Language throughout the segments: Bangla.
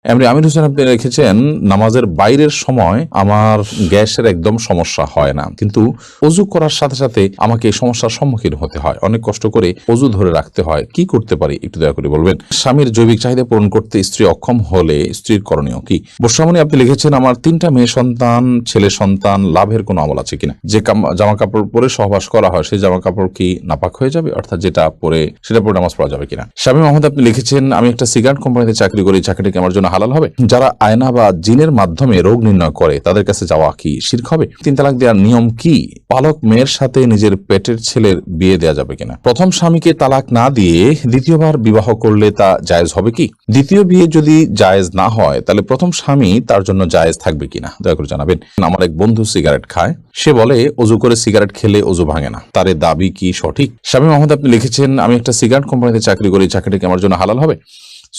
এমনি আমির হোসেন আপনি লিখেছেন, নামাজের বাইরের সময় আমার গ্যাসের একদম সমস্যা হয় না, কিন্তু অজু করার সাথে সাথে আমাকে এই সমস্যার সম্মুখীন হতে হয়, অনেক কষ্ট করে অজু ধরে রাখতে হয়, কি করতে পারি একটু দয়া করে বলবেন। স্বামীর জৈবিক চাহিদা পূরণ করতে স্ত্রী অক্ষম হলে স্ত্রীর করণীয় কি? বর্ষামণি আপনি লিখেছেন, আমার 3টা মেয়ে সন্তান, ছেলে সন্তান, লাভের কোনো আমল আছে কিনা? যে জামা কাপড় পরে সহবাস করা হয় সেই জামা কাপড় কি নাপাক হয়ে যাবে, অর্থাৎ যেটা পরে সেটা পরে নামাজ পড়া যাবে কিনা? স্বামী মোহাম্মদ আপনি লিখেছেন, আমি একটা সিগারেট কোম্পানিতে চাকরি করি, চাকরিটা কি আমার জন্য হালাল হবে? যারা আয়না বা জিনের মাধ্যমে রোগ নির্ণয় করে তাদের কাছে যাওয়া কি শিরক হবে? 3 তালাক দেওয়ার নিয়ম কি? পালক মেয়ের সাথে নিজের পেটের ছেলের বিয়ে দেওয়া যাবে কিনা? প্রথম স্বামীকে তালাক না দিয়ে দ্বিতীয়বার বিবাহ করলে তা জায়েজ হবে কি? দ্বিতীয় বিয়ে যদি জায়েজ না হয় তাহলে প্রথম স্বামী তার জন্য জায়েজ থাকবে কিনা দয়া করে জানাবেন। আমার এক বন্ধু সিগারেট খায়, সে বলে অজু করে সিগারেট খেলে অজু ভাঙে না, তার দাবি কি সঠিক? স্বামী মোহাম্মদ আপনি লিখেছেন, আমি একটা সিগারেট কোম্পানিতে চাকরি করি, চাকরিটা কি আমার জন্য হালাল হবে?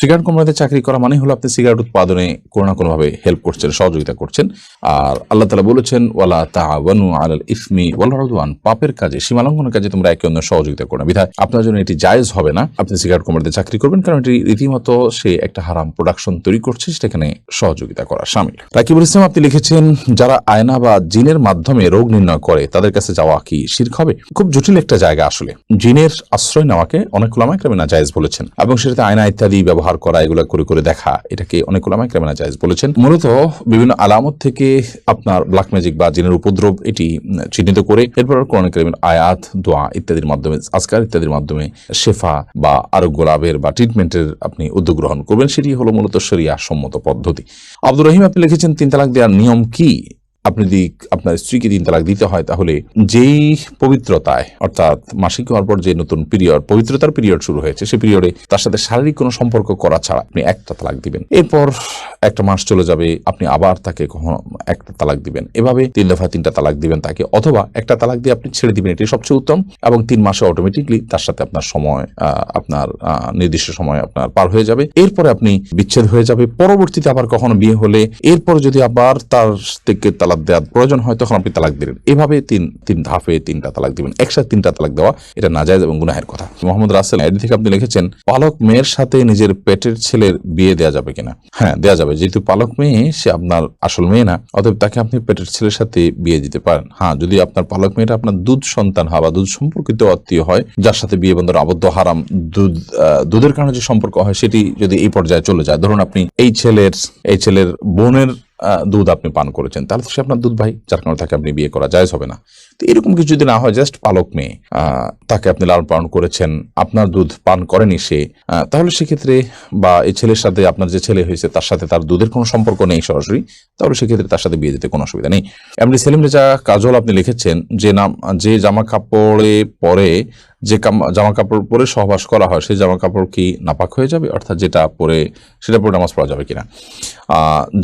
সিগারেট কোম্পানিতে চাকরি করা মানে হলো আপনি সিগারেট উৎপাদনে কোনো না কোনোভাবে হেল্প করছেন, সহযোগিতা করছেন। আর আল্লাহ তাআলা বলেছেন, ওয়ালা তাআওয়ানু আলাল ইসমি ওয়াল উদওয়ান, পাপের কাজে, সীমালঙ্ঘনের কাজে তোমরা একে অন্যের সহযোগিতা করো না, বিধায় আপনার জন্য এটি জায়েজ হবে না আপনি সিগারেট কোম্পানিতে চাকরি করবেন, কারণ এটি রীতিমতো সে একটা হারাম প্রোডাকশন তৈরি করছে, সেখানে সহযোগিতা করা শামিল। রাকিবুল ইসলাম আপনি লিখেছেন, যারা আয়না বা জিনের মাধ্যমে রোগ নির্ণয় করে তাদের কাছে যাওয়া কি শিরক হবে? খুব জটিল একটা জায়গা আসলে। জিনের আশ্রয় নেওয়াকে অনেক উলামায়ে কেরাম নাজায়েজ বলেছেন, এবং সেটাতে আয়না ইত্যাদি ব্যবহার করা, এগুলো করে করে দেখা, এটাকে অনেক উলামায়ে কেরাম নাজায়েজ বলেছেন। মূলত বিভিন্ন আলামত থেকে আপনার ব্ল্যাক ম্যাজিক বা জিনের উপদ্রব এটি চিহ্নিত করে এরপর কোরআন কারীমের আয়াত, দোয়া ইত্যাদির মাধ্যমে, আজকার ইত্যাদির মাধ্যমে শেফা বা আরোগ্য লাভের বা ট্রিটমেন্টের আপনি উদ্যোগ গ্রহণ করবেন, সেটি হলো মূলত শরিয়া সম্মত পদ্ধতি। আব্দুর রহিম আপনি লিখেছেন, 3 তালাক দেওয়ার নিয়ম কি? আপনি যদি আপনার স্ত্রীকে 3 তালাক দিতে হয় তাহলে যেই পবিত্রতায়, অর্থাৎ মাসিক হওয়ার পর যে নতুন পিরিয়ড, পবিত্রতার পিরিয়ড শুরু হয়েছে, সেই পিরিয়ডে তার সাথে শারীরিক কোনো সম্পর্ক করা ছাড়া আপনি একটা তালাক দিবেন, এরপর একটা মাস চলে যাবে, আপনি আবার তাকে কখনো একটা তালাক দিবেন, এভাবে 3 দফা 3টা তালাক দিবেন তাকে, অথবা একটা তালাক দিয়ে আপনি ছেড়ে দিবেন, এটি সবচেয়ে উত্তম। এবং 3 মাসে অটোমেটিকলি তার সাথে আপনার সময়, আপনার নির্দিষ্ট সময় আপনার পার হয়ে যাবে, এরপরে আপনি বিচ্ছেদ হয়ে যাবে। পরবর্তীতে আবার কখনো বিয়ে হলে এরপর যদি আবার তার থেকে তালাক দেওয়ার প্রয়োজন হয় তখন আপনি তালাক দিলেন, এভাবে তিন ধাপে 3টা তালাক দিবেন। একসাথে 3টা তালাক দেওয়া এটা নাজায়েজ এবং গুনাহের কথা। মোহাম্মদ রাসেল আইডি থেকে আপনি লিখেছেন, পালক মেয়ের সাথে নিজের পেটের ছেলের বিয়ে দেওয়া যাবে কিনা? হ্যাঁ, দেওয়া যাবে, যেহেতু পালক মেয়ে সে আপনার আসল মেয়ে না, অতএব তাকে আপনি পেটের ছেলের সাথে বিয়ে দিতে পারেন। হ্যাঁ, যদি আপনার পালক মেয়েটা আপনার দুধ সন্তান হয় বা দুধ সম্পর্কিত আত্মীয় হয়, যার সাথে বিয়ে বন্ধন আবদ্ধ, হারাম, দুধের কারণে যে সম্পর্ক হয় সেটি যদি এই পর্যায়ে চলে যায়, ধরুন আপনি এই ছেলের বোনের দুধ আপনি পান করেছেন, তাহলে তো সে আপনার দুধ ভাই, যার কারণে তাকে আপনি বিয়ে করা জায়েজ হবে না। তো এরকম কিছু যদি না হয়, জাস্ট পালক মেয়ে, তাকে আপনি লালন পালন করেছেন, আপনার দুধ পান করেনি সে, তাহলে সেক্ষেত্রে, বা এই ছেলের সাথে আপনার যে ছেলে হয়েছে তার সাথে তার দুধের কোনো সম্পর্ক নেই সরাসরি, তাহলে সেক্ষেত্রে তার সাথে বিয়ে দিতে কোনো অসুবিধা নেই। এমনি সেলিম রেজা কাজল আপনি লিখেছেন, যে জামা কাপড়ে পরে, যে জামা কাপড় পরে সহবাস করা হয় সেই জামা কাপড় কি নাপাক হয়ে যাবে, অর্থাৎ যেটা পরে সেটা পরে নামাজ পড়া যাবে কিনা?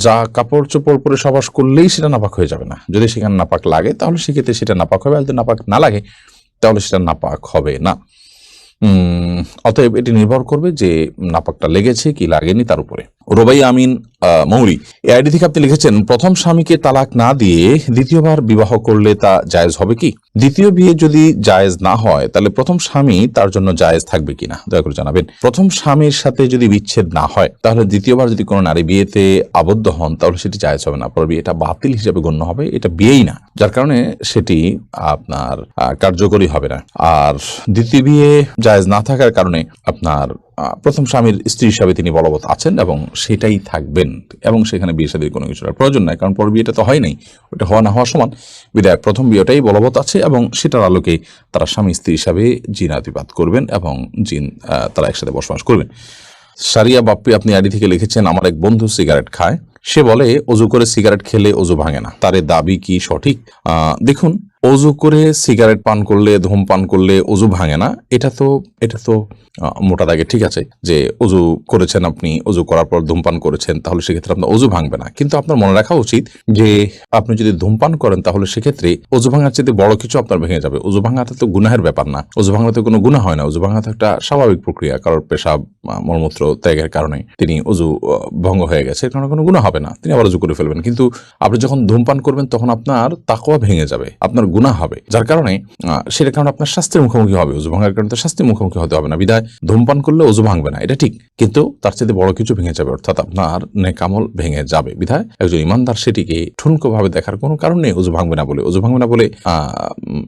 যা কাপড় চোপড় পরে সহবাস করলেই সেটা নাপাক হয়ে যাবে না, যদি সেখানে নাপাক লাগে তাহলে সেক্ষেত্রে সেটা নাপাক হবে, আর যদি নাপাক না লাগে তাহলে সেটা নাপাক হবে না। অতএব এটি নির্ভর করবে যে নাপাকটা লেগেছে কি লাগেনি তার উপরে। রোবাই আমিন মৌরি এই আইডি থেকে আপনি লিখেছেন, প্রথম স্বামীকে তালাক না দিয়ে দ্বিতীয়বার বিবাহ করলে তা জায়েজ হবে কি? দ্বিতীয় বিয়ে যদি জায়েজ না হয় তাহলে প্রথম স্বামী তার জন্য জায়েজ থাকবে কিনা দয়া করে জানাবেন। প্রথম স্বামীর সাথে যদি বিচ্ছেদ না হয় তাহলে দ্বিতীয়বার যদি কোনো নারী বিয়েতে আবদ্ধ হন তাহলে সেটি জায়েজ হবে না, পর বিয়েটা বাতিল হিসেবে গণ্য হবে, এটা বিয়েই না, যার কারণে সেটি আপনার কার্যকরী হবে না। আর দ্বিতীয় বিয়ে জায়েজ না থাকার কারণে আপনার প্রথম স্বামীর স্ত্রী হিসাবে তিনি বলবৎ আছেন এবং সেটাই থাকবেন, এবং সেখানে বিয়ে শাদীর কোনো কিছুর প্রয়োজন নাই, কারণ পর বিয়েটা তো হয় নাই, ওটা হওয়া না হওয়া সমান, বিধায় প্রথম বিয়েটাই বলবৎ আছে এবং সেটার আলোকে তারা স্বামী স্ত্রী হিসাবে জিনাতিপাত করবেন এবং তারা একসাথে বসবাস করবেন। সারিয়া বাপ্পি আপনি আইডি থেকে লিখেছেন, আমার এক বন্ধু সিগারেট খায়, সে বলে অজু করে সিগারেট খেলে অজু ভাঙে না, তার দাবি কি সঠিক? দেখুন, অজু করে সিগারেট পান করলে, ধূমপান করলে অজু ভাঙে না, এটা তো মোটা দাগে ঠিক আছে যে অজু করেছেন, আপনি অজু করার পর ধূমপান করেছেন, তাহলে সেক্ষেত্রে আপনার অজু ভাঙবে না। কিন্তু আপনার মনে রাখা উচিত যে আপনি যদি ধূমপান করেন তাহলে সেক্ষেত্রে অজু ভাঙার চেয়ে বড় কিছু আপনার ভেঙে যাবে। অজু ভাঙাটা তো গুনাহের ব্যাপার না, অজু ভাঙাতে কোনো গুনাহ হয় না, অজু ভাঙা তো একটা স্বাভাবিক প্রক্রিয়া, কারোর পেশাব মলমূত্র ত্যাগের কারণে তিনি অজু ভঙ্গ হয়ে গেছে, এর কারণে কোনো গুনাহ হবে না, তিনি আবার অজু করে ফেলবেন। কিন্তু আপনি যখন ধূমপান করবেন তখন আপনার তাকওয়া ভেঙে যাবে, আপনার গুনাহ হবে, যার কারণে সেটার কারণে আপনার শাস্তির মুখোমুখি হবে। ওযু ভাঙার কারণে তো শাস্তির মুখোমুখি হতে হবে না। বিধায় ধূমপান করলে ওযু ভাঙবে না, এটা ঠিক, কিন্তু তার চেয়ে বড় কিছু ভেঙে যাবে, অর্থাৎ আপনার নেক আমল ভেঙে যাবে। বিধায় একজন ইমানদার সেটিকে ঠুনকো ভাবে দেখার কোনো কারণ নেই। ওযু ভাঙবে না বলে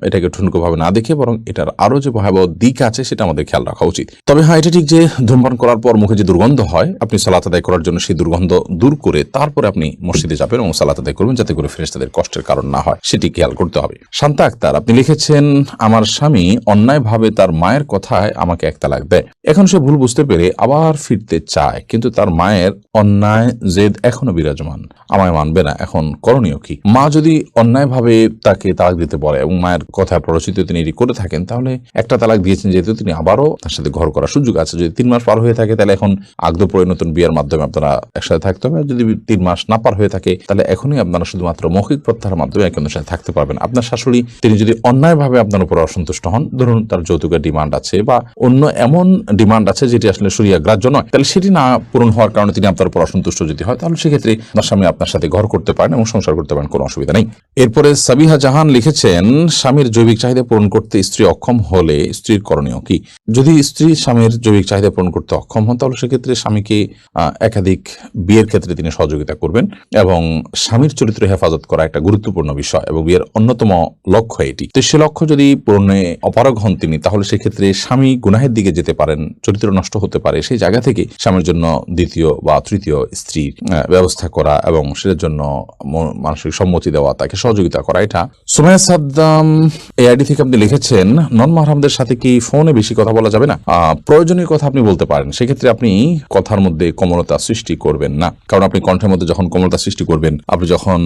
এটাকে ঠুনকো ভাবে না দেখে বরং এটার আরো যে ভয়াবহ দিক আছে সেটা আমাদের খেয়াল রাখা উচিত। তবে হ্যাঁ, এটা ঠিক যে ধূমপান করার পর মুখে যে দুর্গন্ধ হয়, আপনি সালাত আদায় করার জন্য সেই দুর্গন্ধ দূর করে তারপরে আপনি মসজিদে যাবেন এবং সালাত আদায় করবেন, যাতে করে ফেরেশতাদের কষ্টের কারণ না হয়, সেটি খেয়াল করতে হবে। শান্তা আক্তার আপনি লিখেছেন, আমার স্বামী অন্যায়ভাবে তার মায়ের কথায় আমাকে এক তালাক দেয়। এখন সে ভুল বুঝতে পেরে আবার ফিরতে চায়, কিন্তু তার মায়ের অন্যায় জেদ এখনো বিরাজমান, আমায় মানবে না। এখন করণীয় কি? মা যদি অন্যায়ভাবে তাকে তালাক দিতে বলে এবং মায়ের কথা প্ররোচিত তিনি এটি করে থাকেন, তাহলে একটা তালাক দিয়েছেন যেহেতু তিনি আবারও তার সাথে ঘর করার সুযোগ আছে। যদি 3 মাস পার হয়ে থাকে তাহলে এখন আগদ পরে নতুন বিয়ের মাধ্যমে আপনারা একসাথে থাকতে হবে। যদি 3 মাস না পার হয়ে থাকে তাহলে এখনই আপনারা শুধুমাত্র মৌখিক প্রত্যাহারের মাধ্যমে একে অন্যের সাথে থাকতে পারবেন। আপনার শাশুড়ি তিনি যদি অন্যায়ভাবে আপনার উপর অসন্তুষ্ট হন, ধরুন তার যৌতুকের ডিমান্ড আছে বা অন্য এমন ডিমান্ড আছে যেটি আসলে শরিয়া গ্রাহ্য নয়, তাহলে সেটি না পূরণ হওয়ার কারণে তিনি আপনার উপর অসন্তুষ্ট যদি হয়, তাহলে সেক্ষেত্রে আপনার স্বামী আপনার সাথে ঘর করতে পারেন এবং সংসার করতে পারেন, কোনো অসুবিধা নেই। এরপরে সাবিহা জাহান লিখেছেন, স্বামীর জৈবিক চাহিদা পূরণ করতে স্ত্রী অক্ষম হলে স্ত্রীর করণীয় কি? যদি স্ত্রী স্বামীর জৈবিক চাহিদা পূরণ করতে অক্ষম হন, তাহলে সেক্ষেত্রে স্বামীকে একাধিক বিয়ের ক্ষেত্রে তিনি সহযোগিতা করবেন এবং স্বামীর চরিত্র হেফাজত করা একটা গুরুত্বপূর্ণ বিষয় এবং বিয়ের অন্যতম লক্ষ্য এটি। তো সে লক্ষ্য যদি পূরণে অপারগ হন তিনি, তাহলে সেক্ষেত্রে স্বামী গুনাহের দিকে যেতে পারেন, চরিত্র নষ্ট হতে পারে। সেই জায়গা থেকে স্বামীর জন্য দ্বিতীয় বা তৃতীয় স্ত্রীর ব্যবস্থা করা এবং সেটার জন্য মানসিক সম্মতি দেওয়া, তাকে সহযোগিতা করা। এটা সুমাইয়া সাদ্দাম এই আইডি থেকে আপনি লিখেছেন, নন মাহরামদের সাথে কি ফোনে বেশি কথা বলা যাবে না? প্রয়োজনীয় কথা আপনি বলতে পারেন, সেক্ষেত্রে আপনি কথার মধ্যে কোমলতা সৃষ্টি করবেন না, কারণ আপনি কণ্ঠের মধ্যে যখন কোমলতা সৃষ্টি করবেন, আপনি যখন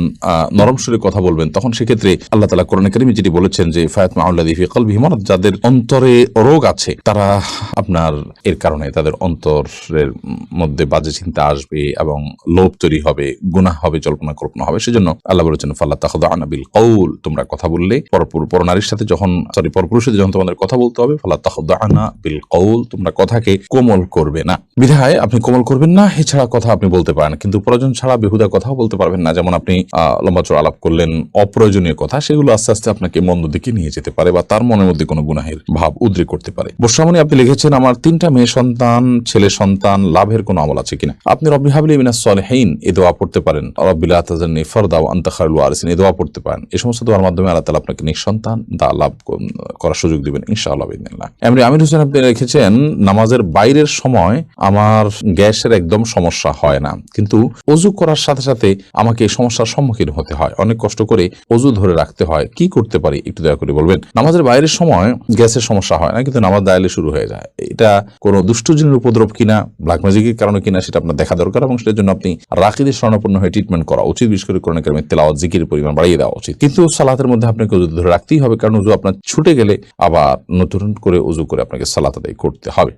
নরম সুরে কথা বলবেন, তখন সেক্ষেত্রে আল্লাহ তাআলা কোরআনে কারীমে যেটি বলেছেন যে ফায়াতমাউল্লাযী ফি কলবিহি মারাদ, যাদের অন্তরে রোগ আছে তারা আপনার এর কারণে তাদের অন্তরের মধ্যে বাজে চিন্তা আসবে এবং লোভ তৈরি হবে, গুনাহ হবে, জল্পনা কল্পনা হবে। সেজন্য আল্লাহ বলেছেন ফালা তাখদা'না বিল কওল, তোমরা কথা বললে পরনারীর সাথে পরপুরুষের সাথে যখন তোমাদের কথা বলতে হবে, ফালা তাখদা'না বিল কওল, তোমরা কথাকে কোমল করবে না। বিধায় আপনি কোমল করবেন না, এছাড়া কথা আপনি বলতে পারেন, কিন্তু প্রয়োজন ছাড়া বেহুদা কথাও বলতে পারবেন না। যেমন আপনি লম্বা চড়া আলাপ করলেন অপ্রয়োজনীয় কথা, সেগুলো আস্তে আস্তে আপনাকে মন্দ দিকে নিয়ে যেতে পারে বা তার মনের মধ্যে কোনো গুনাহের ভাব উদ্রেক করতে পারে। বর্ষামণি আপনি লিখেছেন, আমার 3টা মেয়ে সন্তান, ছেলে সন্তান, লাভের কোনো আমল আছে কিনা? আপনি রব্বি হাবলি মিনাস সলিহিন এই দোয়া পড়তে পারেন, রব্বি লা তাযারনি ফারদা ওয়া আনতা খায়রুল ওয়ারিসিন এই দোয়া পড়তে পারেন। এই সমস্ত দোয়ার মাধ্যমে আল্লাহ তাআলা আপনাকে নিঃসন্তান লাভ করার সুযোগ দিবেন ইনশাআল্লাহ বিইذنিল্লাহ। আমির হোসেন আপনি লিখেছেন, নামাজের বাইরের সময় আমার গ্যাসের একদম সমস্যা হয় না, কিন্তু ওযু করার সাথে সাথে আমাকে এই সমস্যার সম্মুখীন হতে হয়, অনেক কষ্ট করে ওযু ধরে রাখতে হয়, কি করতে পারি একটু দয়া করে বলবেন? নামাজের বাইরের সময় গ্যাসের সমস্যা হয় না, কিন্তু নামাজ দাঁড়ালে শুরু হয়ে যায়। এটা কোনো দুষ্ট জিনের উপদ্রব কিনা, ব্ল্যাক ম্যাজিকের কারণে কিনা, সেটা আপনার দেখা দরকার এবং সেটার জন্য আপনি রাকিদের শরণাপন্ন হয়ে ট্রিটমেন্ট করা উচিত। বিশেষ করে কোরআন কারীমের তেলাওয়াত, জিকিরের পরিমাণ বাড়িয়ে দেওয়া উচিত। কিন্তু সালাতের মধ্যে আপনাকে ওযু ধরে রাখতেই হবে, কারণ ওযু আপনার ছুটে গেলে আবার নতুন করে ওযু করে আপনাকে সালাত আদায় করতে হবে।